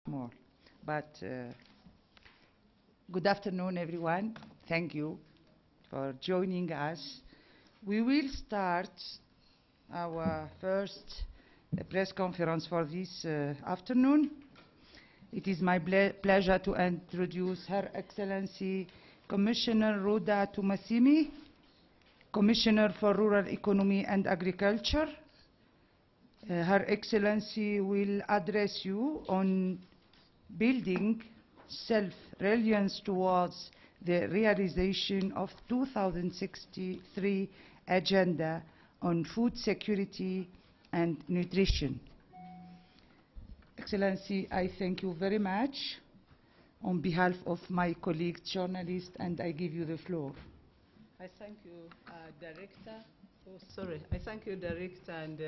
more. But good afternoon, everyone. Thank you for joining us. We will start our first press conference for this afternoon. It is my pleasure to introduce Her Excellency Commissioner Rhoda Peace, Commissioner for Rural Economy and Agriculture. Her Excellency will address you on building self-reliance towards the realization of 2063 Agenda on Food Security and Nutrition. Excellency, I thank you very much on behalf of my colleagues, journalists, and I give you the floor. I thank you, Director. Oh, sorry. I thank you, Director, and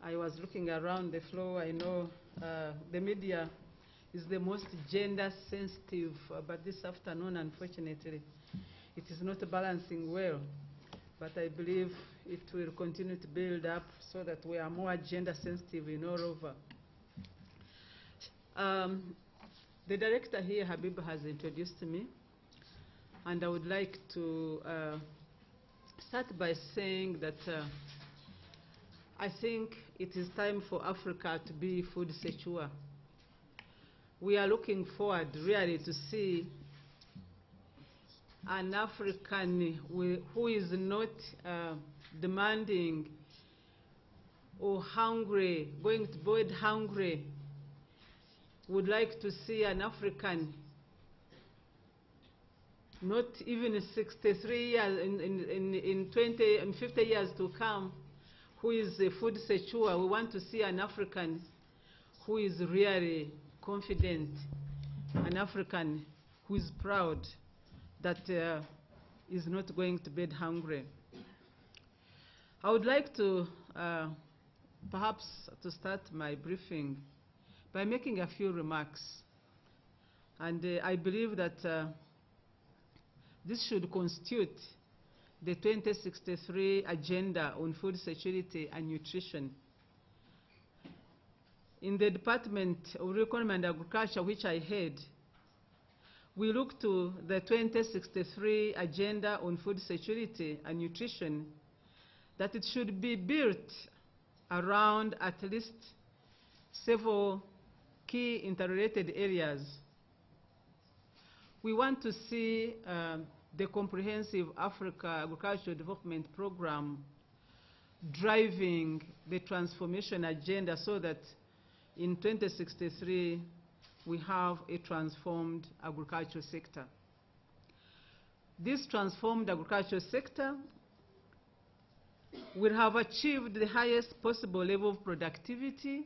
I was looking around the floor. I know the media is the most gender sensitive, but this afternoon, unfortunately, it is not balancing well. But I believe it will continue to build up so that we are more gender sensitive in all over. The director here, Habib, has introduced me, and I would like to start by saying that I think it is time for Africa to be food secure. We are looking forward really to see an African who is not demanding or hungry, going to bed hungry, would like to see an African not even 63 years, in 20 and 50 years to come, who is food secure. We want to see an African who is really confident, an African who is proud that is not going to bed hungry. I would like to perhaps to start my briefing by making a few remarks. And I believe that this should constitute the 2063 Agenda on Food Security and Nutrition. In the Department of Economy and Agriculture, which I head, we look to the 2063 Agenda on Food Security and Nutrition, that it should be built around at least several key interrelated areas. We want to see the comprehensive Africa Agricultural Development Program driving the transformation agenda so that in 2063 we have a transformed agricultural sector. This transformed agricultural sector will have achieved the highest possible level of productivity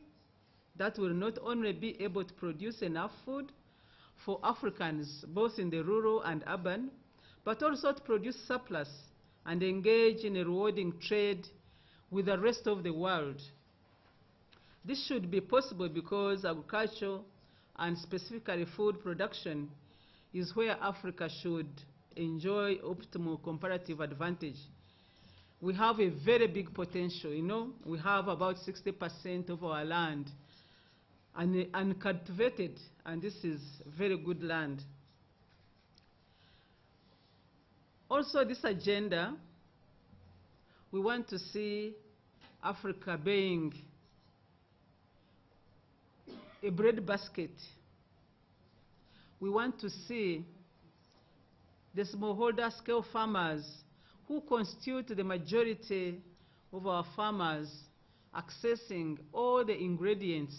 that will not only be able to produce enough food for Africans, both in the rural and urban, but also to produce surplus and engage in a rewarding trade with the rest of the world. This should be possible because agriculture, and specifically food production, is where Africa should enjoy optimal comparative advantage. We have a very big potential. You know, we have about 60% of our land uncultivated, and this is very good land. Also, this agenda, we want to see Africa being a breadbasket. We want to see the smallholder scale farmers who constitute the majority of our farmers accessing all the ingredients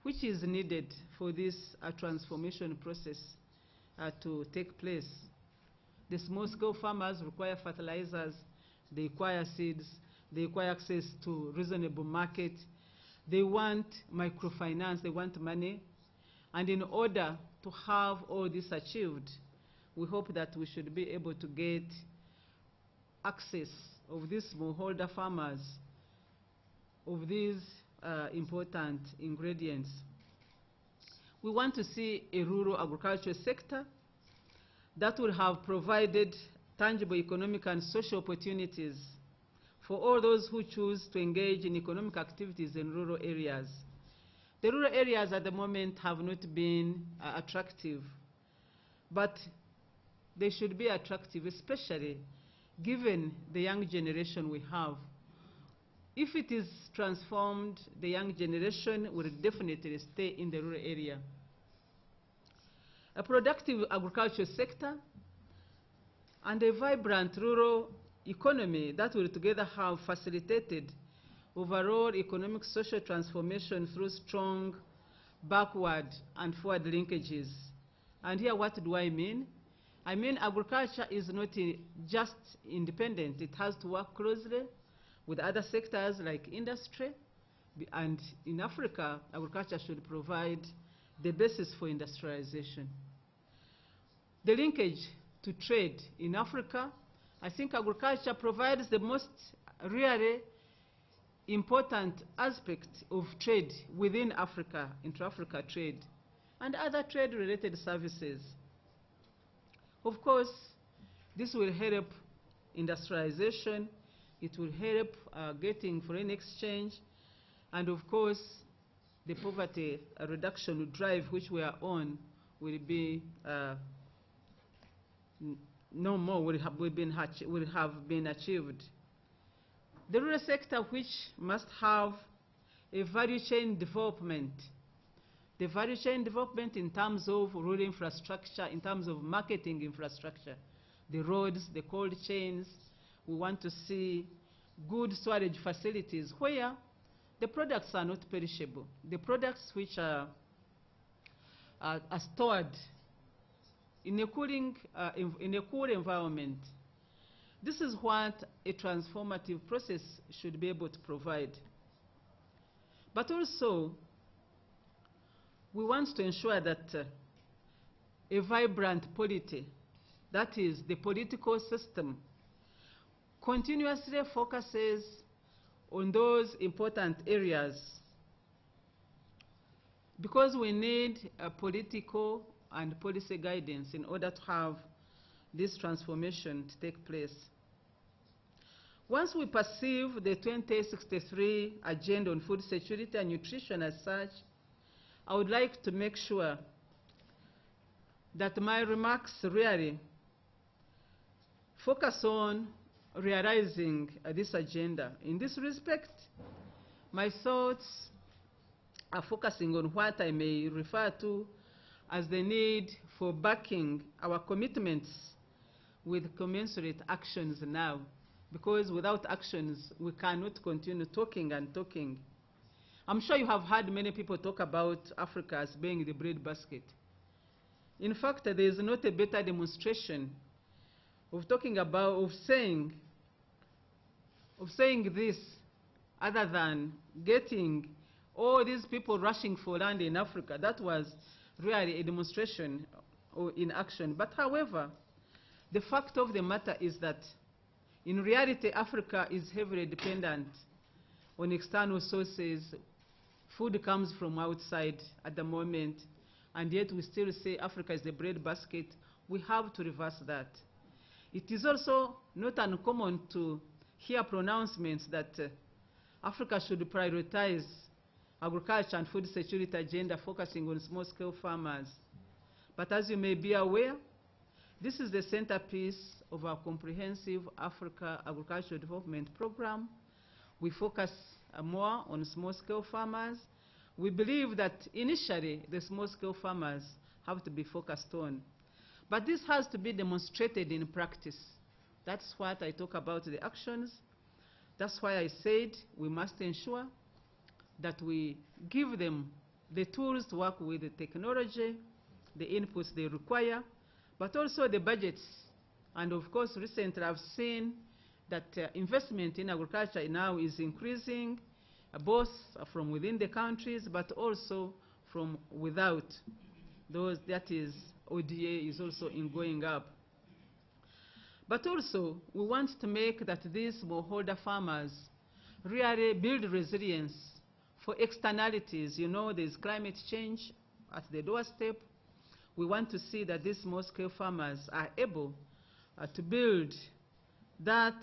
which is needed for this transformation process to take place. The small-scale farmers require fertilizers, they require seeds, they require access to reasonable market, they want microfinance, they want money. And in order to have all this achieved, we hope that we should be able to get access of these smallholder farmers of these important ingredients. We want to see a rural agricultural sector that will have provided tangible economic and social opportunities for all those who choose to engage in economic activities in rural areas. The rural areas at the moment have not been attractive, but they should be attractive, especially given the young generation we have. If it is transformed, the young generation will definitely stay in the rural area. A productive agricultural sector and a vibrant rural economy that will together have facilitated overall economic social transformation through strong backward and forward linkages. And here, what do I mean? I mean agriculture is not just independent. It has to work closely with other sectors like industry. And in Africa, agriculture should provide the basis for industrialization. The linkage to trade in Africa, I think agriculture provides the most really important aspect of trade within Africa, intra-Africa trade, and other trade-related services. Of course, this will help industrialization, it will help getting foreign exchange, and of course, the poverty reduction drive which we are on will be no more will have been achieved. The rural sector, which must have a value chain development, the value chain development in terms of rural infrastructure, in terms of marketing infrastructure, the roads, the cold chains. We want to see good storage facilities where the products are not perishable. The products which are stored in a cool environment. This is what a transformative process should be able to provide. But also, we want to ensure that a vibrant polity, that is, the political system, continuously focuses on those important areas, because we need a political and policy guidance in order to have this transformation to take place. Once we perceive the 2063 agenda on food security and nutrition as such, I would like to make sure that my remarks really focus on realizing this agenda. In this respect, my thoughts are focusing on what I may refer to as the need for backing our commitments with commensurate actions now, because without actions, we cannot continue talking and talking. I'm sure you have heard many people talk about Africa as being the breadbasket. In fact, there is not a better demonstration of talking about, of saying this other than getting all these people rushing for land in Africa. That was really a demonstration in action. But however, the fact of the matter is that in reality, Africa is heavily dependent on external sources. Food comes from outside at the moment, and yet we still say Africa is the breadbasket. We have to reverse that. It is also not uncommon to hear pronouncements that Africa should prioritize agriculture and food security agenda focusing on small-scale farmers. But as you may be aware, this is the centerpiece of our comprehensive Africa Agricultural Development Program. We focus more on small-scale farmers. We believe that initially the small-scale farmers have to be focused on. But this has to be demonstrated in practice. That's what I talk about, the actions. That's why I said we must ensure that we give them the tools to work with the technology, the inputs they require, but also the budgets. And of course, recently I've seen that investment in agriculture now is increasing, both from within the countries, but also from without. That is, ODA is also going up. But also, we want to make that these smallholder farmers really build resilience for externalities. You know, there's climate change at the doorstep. We want to see that these small-scale farmers are able to build that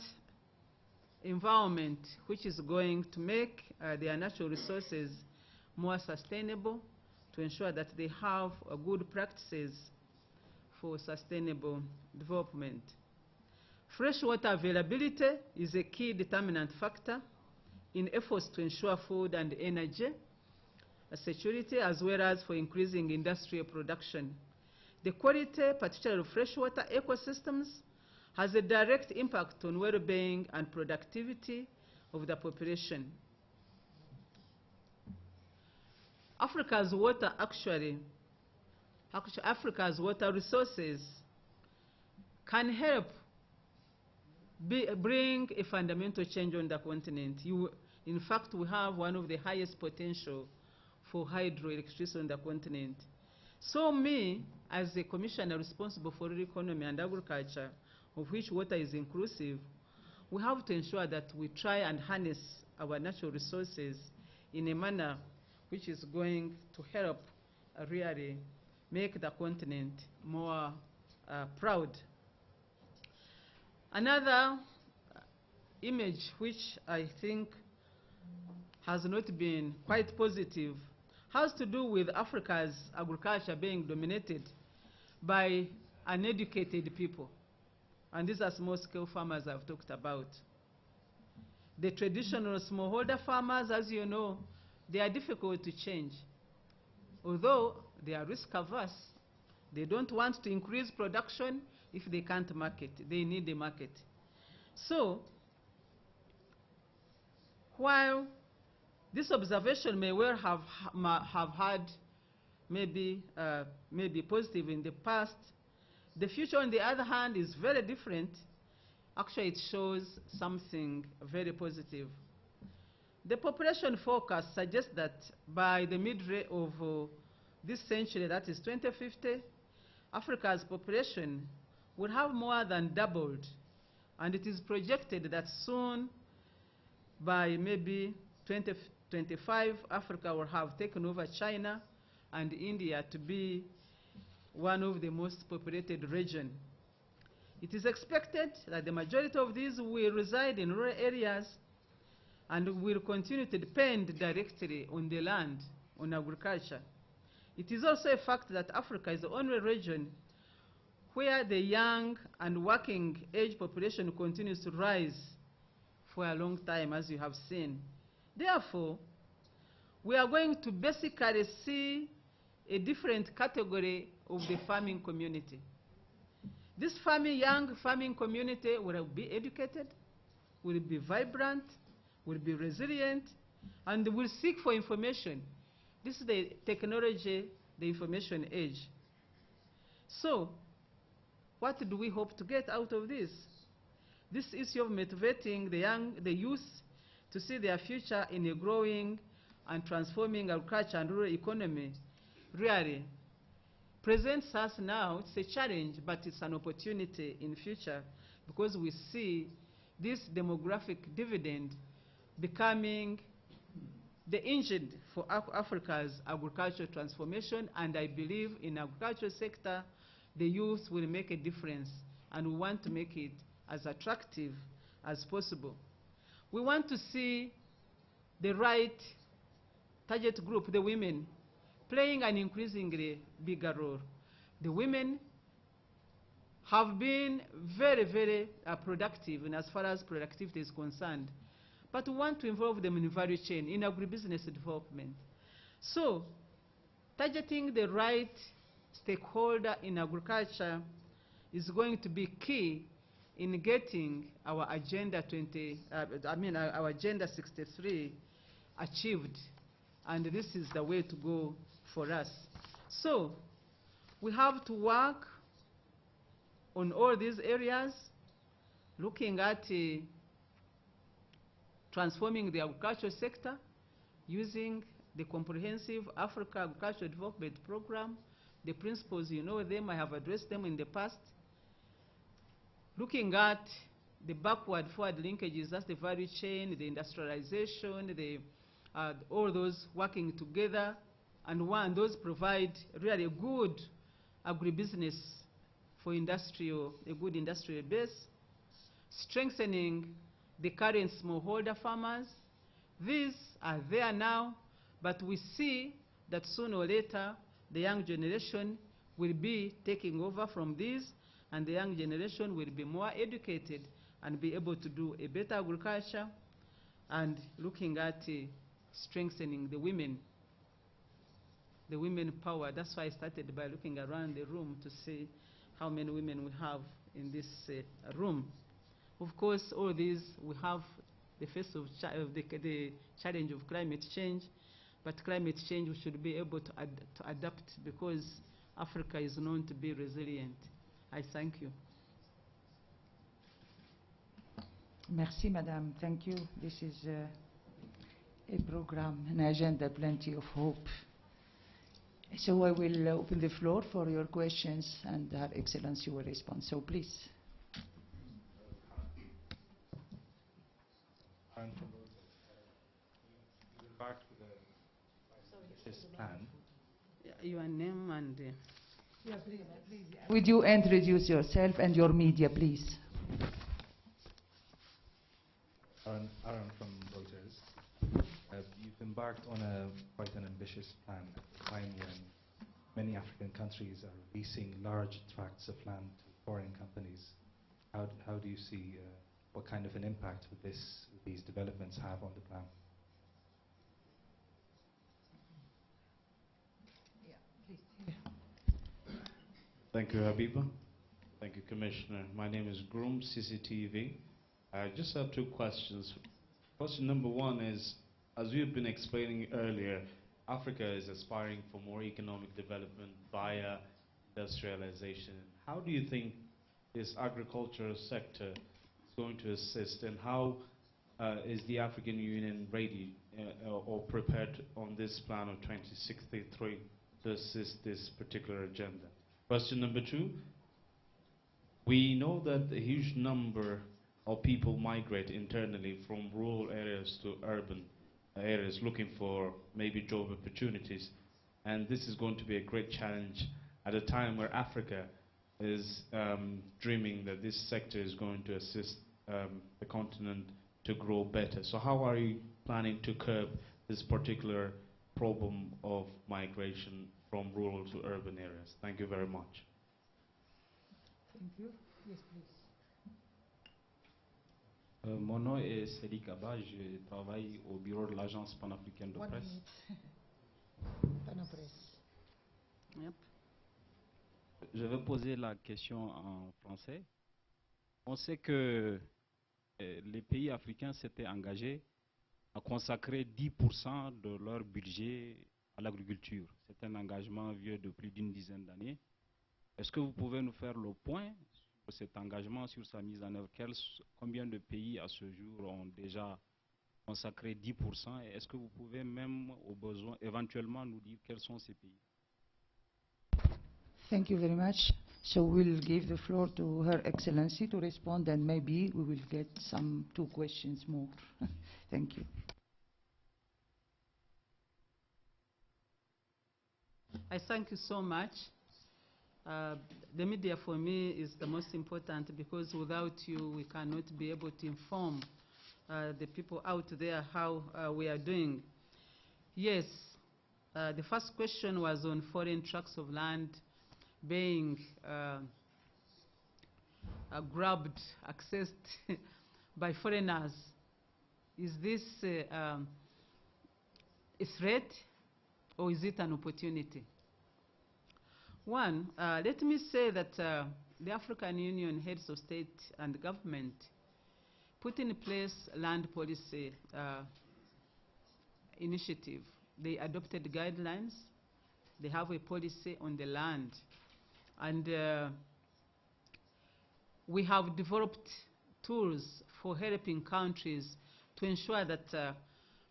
environment which is going to make their natural resources more sustainable, to ensure that they have good practices for sustainable development. Freshwater availability is a key determinant factor in efforts to ensure food and energy security, as well as for increasing industrial production. The quality, particularly of freshwater ecosystems, has a direct impact on well-being and productivity of the population. Africa's water Africa's water resources can help bring a fundamental change on the continent. In fact, we have one of the highest potential for hydroelectricity on the continent. So me, as a commissioner responsible for rural economy and agriculture, of which water is inclusive, we have to ensure that we try and harness our natural resources in a manner which is going to help really make the continent more proud. Another image which I think has not been quite positive has to do with Africa's agriculture being dominated by uneducated people. And these are small-scale farmers I've talked about. The traditional smallholder farmers, as you know, they are difficult to change. Although they are risk-averse, they don't want to increase production if they can't market. They need a market. So, while this observation may well have had maybe positive in the past, the future, on the other hand, is very different. Actually, it shows something very positive. The population forecast suggests that by the midway of this century, that is 2050, Africa's population will have more than doubled. And it is projected that soon, by maybe 2025, Africa will have taken over China and India to be one of the most populated regions. It is expected that the majority of these will reside in rural areas and will continue to depend directly on the land, on agriculture. It is also a fact that Africa is the only region where the young and working age population continues to rise for a long time, as you have seen. Therefore, we are going to basically see a different category of the farming community. This young farming community will be educated, will be vibrant, will be resilient, and will seek for information. This is the technology, the information age. So, what do we hope to get out of this? This issue of motivating the youth to see their future in a growing and transforming agriculture and rural economy really presents us now. It's a challenge, but it's an opportunity in future, because we see this demographic dividend becoming the engine for Africa's agricultural transformation, and I believe in agricultural sector, the youth will make a difference, and we want to make it as attractive as possible. We want to see the right target group, the women, playing an increasingly bigger role. The women have been very, very productive in as far as productivity is concerned, but we want to involve them in value chain, in agribusiness development. So, targeting the right stakeholder in agriculture is going to be key in getting our Agenda our Agenda 63 achieved, and this is the way to go for us. So, we have to work on all these areas, looking at transforming the agricultural sector using the comprehensive Africa Agricultural Development Program. The principles, you know them, I have addressed them in the past. Looking at the backward-forward linkages, that's the value chain, the industrialization, all those working together, and those provide really a good agribusiness for a good industrial base. Strengthening the current smallholder farmers. These are there now, But we see that sooner or later, the young generation will be taking over from this, and the young generation will be more educated and be able to do a better agriculture and looking at strengthening the women power. That's why I started by looking around the room to see how many women we have in this room. Of course, all these, we have the face of the challenge of climate change, but climate change, we should be able to adapt, because Africa is known to be resilient. I thank you. Merci, Madame. Thank you. This is a program, an agenda, plenty of hope. So I will open the floor for your questions, and Her Excellency will respond. So please. Back to this plan. Your name and... Yeah, please. Would you introduce yourself and your media, please? Aaron from Reuters. You've embarked on quite an ambitious plan at a time when many African countries are leasing large tracts of land to foreign companies. How do you see what kind of an impact would these developments have on the plan? Yeah, please. Thank you, Habiba. Thank you, Commissioner. My name is Groom, CCTV. I just have two questions. Question number one is, as we've been explaining earlier, Africa is aspiring for more economic development via industrialization. How do you think this agricultural sector is going to assist, and how is the African Union ready or prepared on this plan of 2063 to assist this particular agenda? Question number two, we know that a huge number of people migrate internally from rural areas to urban areas looking for maybe job opportunities, and this is going to be a great challenge at a time where Africa is dreaming that this sector is going to assist the continent to grow better. So how are you planning to curb this particular problem of migration from rural to urban areas? Thank you very much. Thank you. Yes, please. Mon nom est Cédric Abba, je travaille au bureau de l'Agence panafricaine de presse. Yep. Je vais poser la question en français. On sait que les pays africains s'étaient engagés à consacrer 10% de leur budget à l'agriculture. C'est un engagement vieux de plus d'une dizaine d'années. Est-ce que vous pouvez nous faire le point sur cet engagement, sur sa mise en œuvre? Combien de pays à ce jour ont déjà consacré 10%? Et est-ce que vous pouvez même, au besoin, éventuellement nous dire quels sont ces pays? Thank you very much. So we'll give the floor to Her Excellency to respond, and maybe we will get some 2 questions more. Thank you. I thank you so much. The media for me is the most important, because without you we cannot be able to inform the people out there how we are doing. Yes, the first question was on foreign tracts of land being grabbed, accessed by foreigners. Is this a threat, or is it an opportunity? One, let me say that the African Union heads of state and government put in place land policy initiative. They adopted guidelines. They have a policy on the land. And we have developed tools for helping countries to ensure that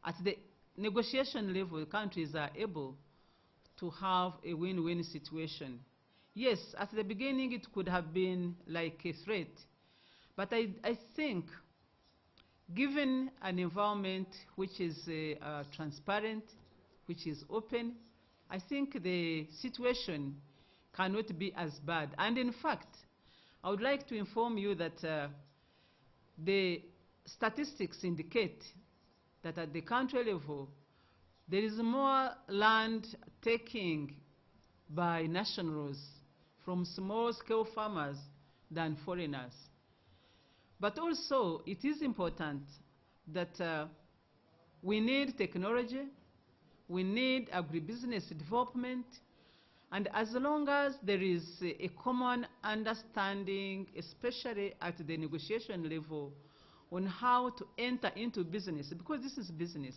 at the negotiation level, countries are able to have a win-win situation. Yes, at the beginning it could have been like a threat, but I think given an environment which is transparent, which is open, I think the situation cannot be as bad. And in fact, I would like to inform you that the statistics indicate that at the country level, there is more land taking by nationals from small-scale farmers than foreigners. But also, it is important that we need technology, we need agribusiness development, and as long as there is a common understanding, especially at the negotiation level, on how to enter into business, because this is business,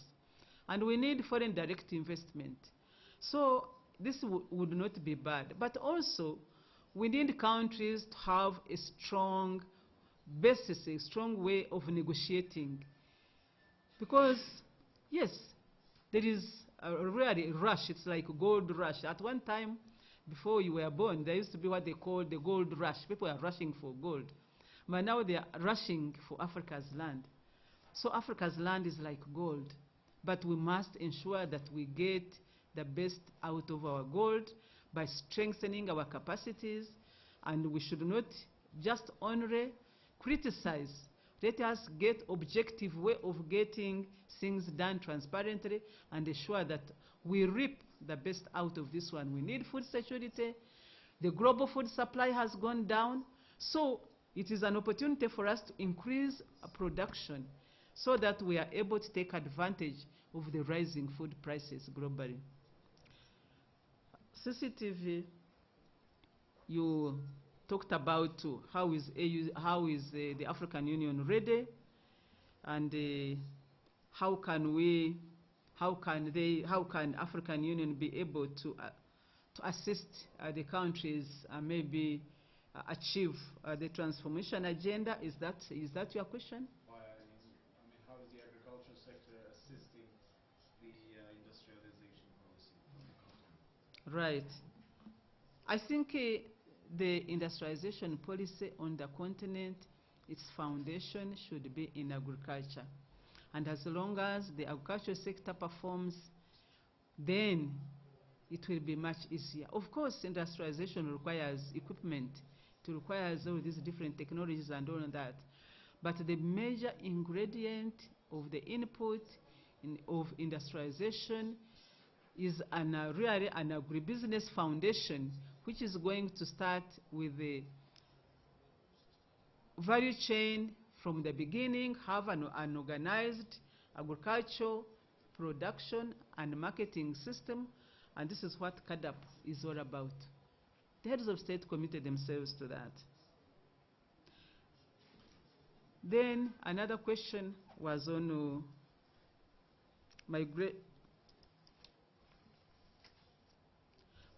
and we need foreign direct investment. So this would not be bad. But also, we need countries to have a strong basis, a strong way of negotiating. Because, yes, there is a really rush. It's like a gold rush. At one time, before you were born, there used to be what they call the gold rush. People are rushing for gold. But now they are rushing for Africa's land. So Africa's land is like gold. But we must ensure that we get the best out of our gold by strengthening our capacities. And we should not just only criticize. Let us get objective way of getting things done transparently and ensure that we reap the best out of this one. We need food security. The global food supply has gone down. So it is an opportunity for us to increase production so that we are able to take advantage of the rising food prices globally. CCTV, you talked about how is the African Union ready, and how can African Union be able to assist the countries maybe achieve the transformation agenda? Is that your question? Why, I mean, how is the agriculture sector assisting the industrialization policy of the continent? Right. I think the industrialization policy on the continent, its foundation should be in agriculture. And as long as the agriculture sector performs, then it will be much easier. Of course, industrialization requires equipment. It requires all these different technologies and all of that. But the major ingredient of the input of industrialization is really an agribusiness foundation, which is going to start with the value chain from the beginning, have an organized agricultural production and marketing system, and this is what CADAP is all about. The heads of state committed themselves to that. Then another question was on migration.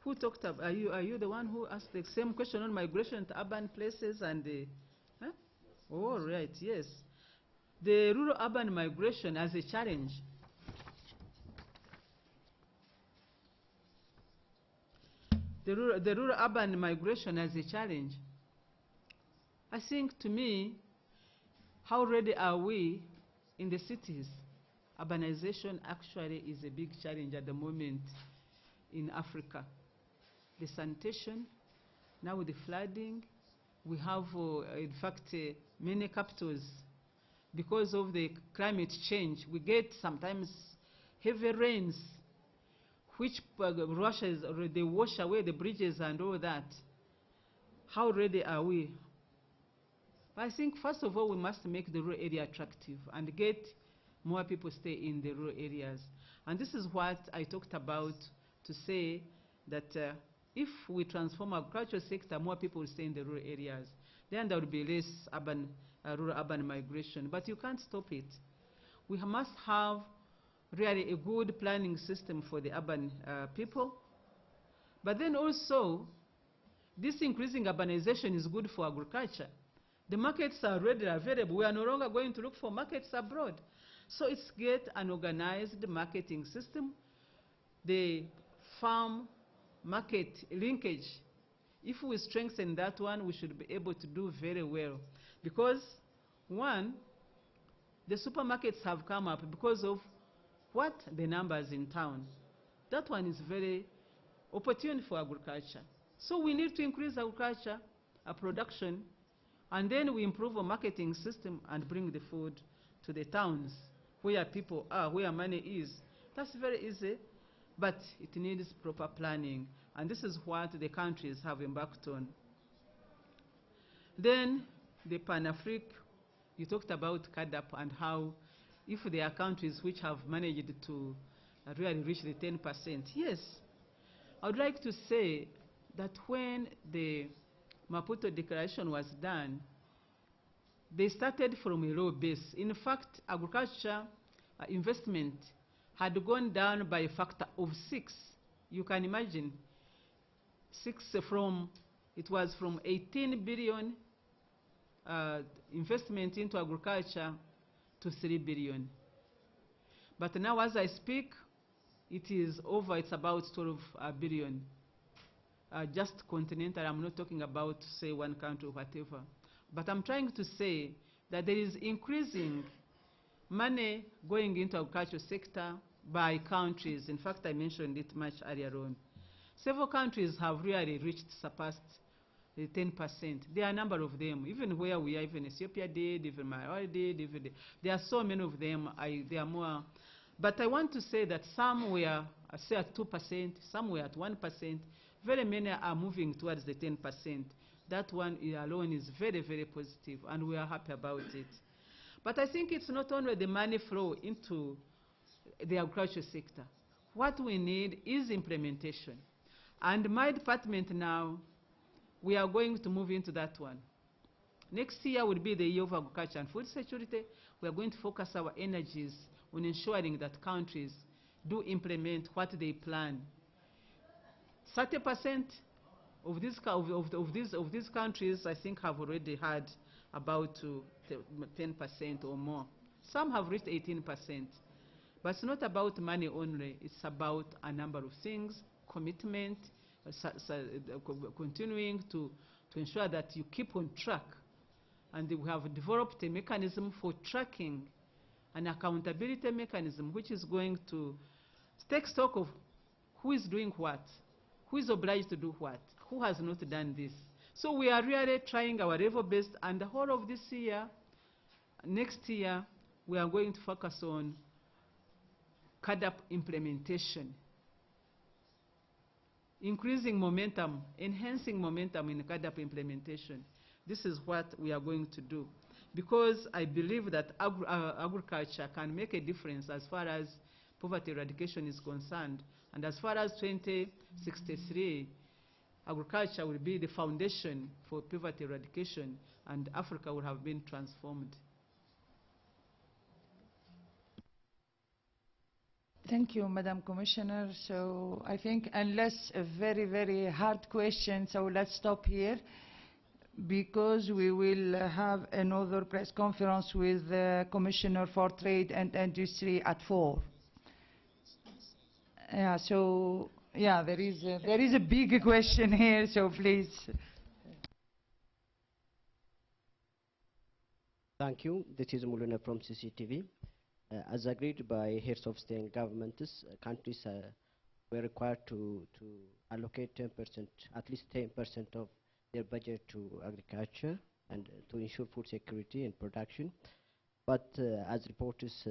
Who talked about, are you the one who asked the same question on migration to urban places and the, huh? Oh, right, yes. The rural-urban migration as a challenge. The rural-urban migration as a challenge. I think, to me, how ready are we in the cities? Urbanization actually is a big challenge at the moment in Africa. The sanitation, now with the flooding, we have, in fact, many capitals. Because of the climate change, we get sometimes heavy rains, which rushes, or they wash away the bridges and all that. How ready are we? I think, first of all, we must make the rural area attractive and get more people stay in the rural areas. And this is what I talked about, to say that if we transform our agricultural sector, more people will stay in the rural areas. Then there will be less rural-urban migration. But you can't stop it. We must have really a good planning system for the urban people. But then also, this increasing urbanization is good for agriculture. The markets are readily available. We are no longer going to look for markets abroad. So it's get an organized marketing system. The farm market linkage, if we strengthen that one, we should be able to do very well. Because, one, the supermarkets have come up because of what? The numbers in town. That one is very opportune for agriculture. So we need to increase agriculture, production, and then we improve our marketing system and bring the food to the towns where people are, where money is, That's very easy, but it needs proper planning, and this is what the countries have embarked on. Then the Pan-African, you talked about CADAP and how if there are countries which have managed to really reach the 10%. Yes, I would like to say that when the Maputo Declaration was done, they started from a low base. In fact, agriculture investment had gone down by a factor of 6. You can imagine, 6 from, it was from 18 billion investment into agriculture to 3 billion. But now as I speak, it is over, it's about 12 billion. Just continental, I'm not talking about, say, one country or whatever. But I'm trying to say that there is increasing money going into agricultural sector by countries. In fact, I mentioned it much earlier on. Several countries have really surpassed the 10%. There are a number of them, even where we are, even Ethiopia did, even Malawi did, there are so many of them, there are more. But I want to say that some were, say, at 2%, some were at 1%. Very many are moving towards the 10%. That one alone is very, very positive, and we are happy about it. But I think it's not only the money flow into the agricultural sector. What we need is implementation. And my department now, we are going to move into that one. Next year will be the year of agriculture and food security. We are going to focus our energies on ensuring that countries do implement what they plan. 30% of these countries, I think, have already had about 10% or more. Some have reached 18%. But it's not about money only. It's about a number of things, commitment, continuing to ensure that you keep on track. And we have developed a mechanism for tracking, an accountability mechanism, which is going to take stock of who is doing what, who is obliged to do what, who has not done this. So we are really trying our level best, and the whole of this year, next year, we are going to focus on CADAP implementation, increasing momentum, enhancing momentum in CADAP implementation. This is what we are going to do, because I believe that agriculture can make a difference as far as poverty eradication is concerned. And as far as 2063, agriculture will be the foundation for poverty eradication, and Africa will have been transformed. Thank you, Madam Commissioner. So I think unless a very, very hard question, so let's stop here, because we will have another press conference with the Commissioner for Trade and Industry at 4. Yeah, so yeah, there is a big question here, so please. Thank you. This is Muluna from CCTV. As agreed by heads of state and governments, countries were required to allocate 10%, at least 10% of their budget to agriculture and to ensure food security and production. But as reporters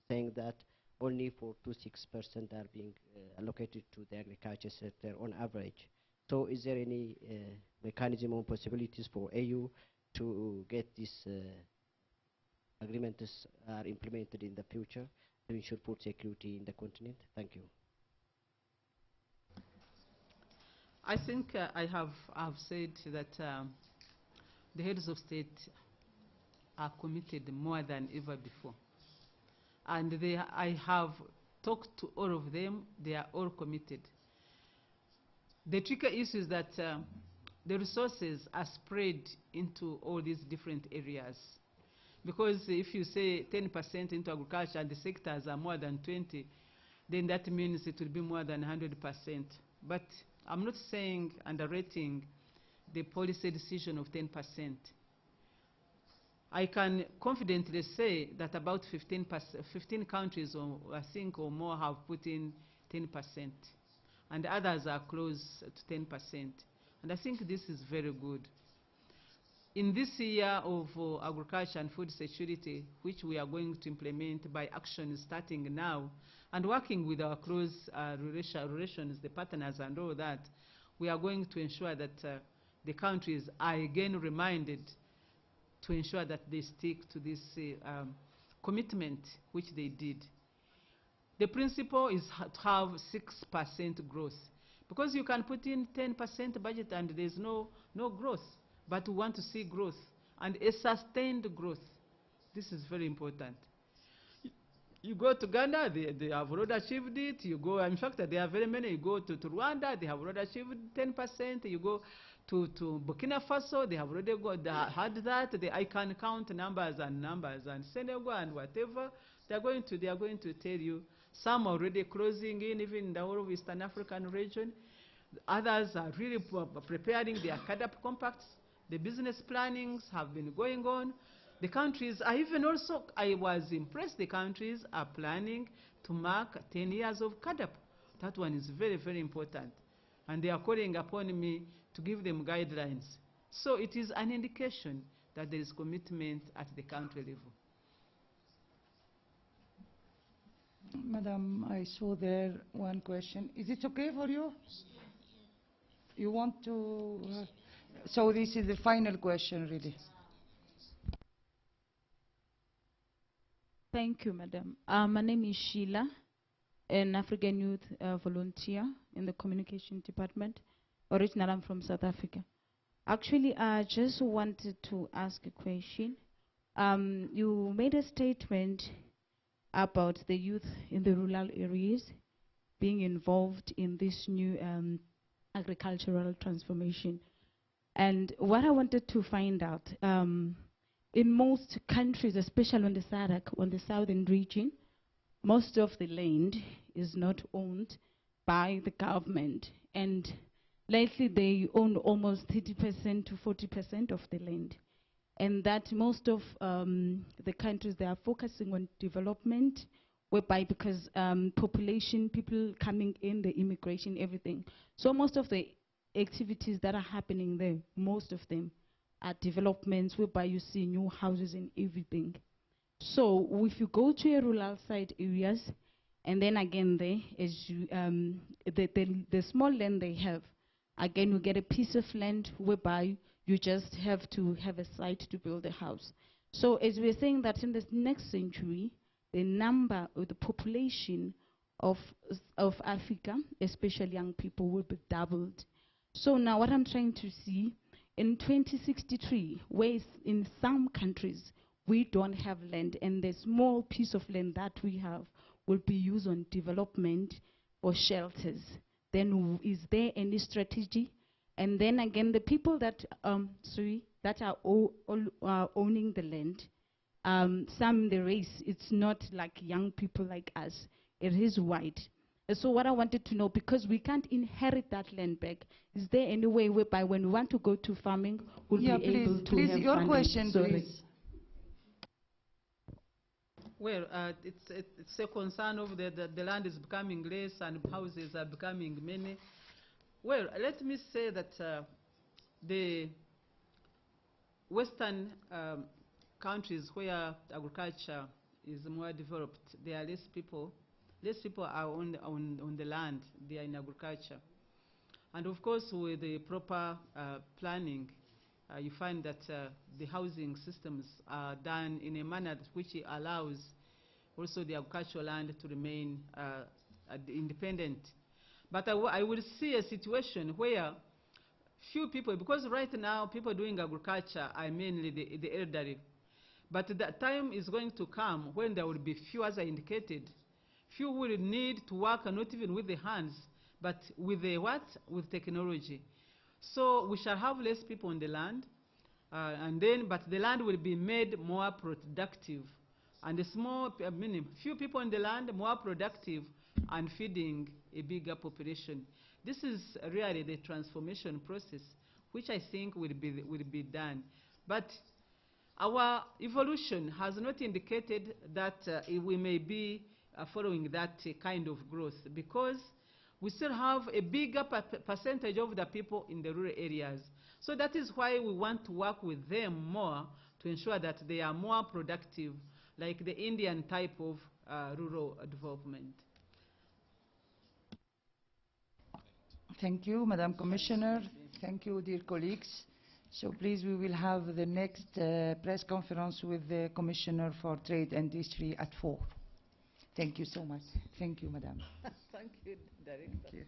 saying that only 4 to 6% are being allocated to the agriculture sector on average. So is there any mechanism or possibilities for AU to get this agreements are implemented in the future to ensure food security in the continent? Thank you. I think I have said that the heads of state are committed more than ever before. And I have talked to all of them. They are all committed. The tricky issue is that the resources are spread into all these different areas. Because if you say 10% into agriculture and the sectors are more than 20, then that means it will be more than 100%. But I'm not saying underrating the policy decision of 10%. I can confidently say that about 15 countries, or I think, or more have put in 10%. And others are close to 10%. And I think this is very good. in this year of agriculture and food security, which we are going to implement by action starting now, and working with our close relations, the partners and all that, we are going to ensure that the countries are again reminded to ensure that they stick to this commitment which they did. The principle is to have 6% growth, because you can put in 10% budget and there's no growth, but we want to see growth and a sustained growth. This is very important. You go to Ghana, they have already achieved it. You go, in fact, there are very many. You go to Rwanda, they have already achieved 10%. You go to Burkina Faso, they have already had that. I can count numbers, and Senegal and whatever. They are going to tell you. Some are already closing in, even in the whole of Eastern African region. Others are really preparing their CADAP compacts. The business plannings have been going on. The countries are even also, I was impressed, the countries are planning to mark 10 years of CADAP. That one is very, very important. And they are calling upon me to give them guidelines. So it is an indication that there is commitment at the country level. Madam, I saw there one question. Is it okay for you? You want to... so this is the final question, really. Thank you, Madam. My name is Sheila, an African youth volunteer in the communication department. Originally, I'm from South Africa. Actually, I just wanted to ask a question. You made a statement about the youth in the rural areas being involved in this new agricultural transformation. And what I wanted to find out, in most countries, especially on the SADC, on the southern region, most of the land is not owned by the government. And lately, they own almost 30% to 40% of the land. And that most of the countries, they are focusing on development, whereby because population, people coming in, the immigration, everything. So most of the activities that are happening there, most of them are developments whereby you see new houses and everything. So if you go to a rural side areas, and then again there, as you, the small land they have, again you get a piece of land whereby you just have to have a site to build a house. So as we're saying that in the next century, the number or the population of Africa, especially young people, will be doubled. So now what I'm trying to see, in 2063, where in some countries we don't have land, and the small piece of land that we have will be used on development or shelters, then is there any strategy? And then again, the people that that are owning the land, some the race, it's not like young people like us, it is white. So what I wanted to know, because we can't inherit that land back, is there any way whereby when we want to go to farming, we'll be able to please, have your funding? question, Sorry. please. Well, it's a concern of the land is becoming less and houses are becoming many. Well, let me say that the Western countries where agriculture is more developed, there are less people. Less people are on the land, they are in agriculture. And of course, with the proper planning, you find that the housing systems are done in a manner which allows also the agricultural land to remain independent. But I will see a situation where few people, because right now people doing agriculture are mainly the elderly, but that time is going to come when there will be few, as I indicated. Few will need to work not even with the hands, but with the what? With technology. So we shall have less people on the land, but the land will be made more productive. And the few people on the land, more productive, and feeding a bigger population. This is really the transformation process, which I think will be done. But our evolution has not indicated that we may be following that kind of growth, because we still have a bigger percentage of the people in the rural areas. So that is why we want to work with them more to ensure that they are more productive, like the Indian type of rural development. Thank you, Madam Commissioner. Thank you, dear colleagues. So please, we will have the next press conference with the Commissioner for Trade and Industry at 4. Thank you so much. Thank you, Madam. Thank you, Director. Thank you.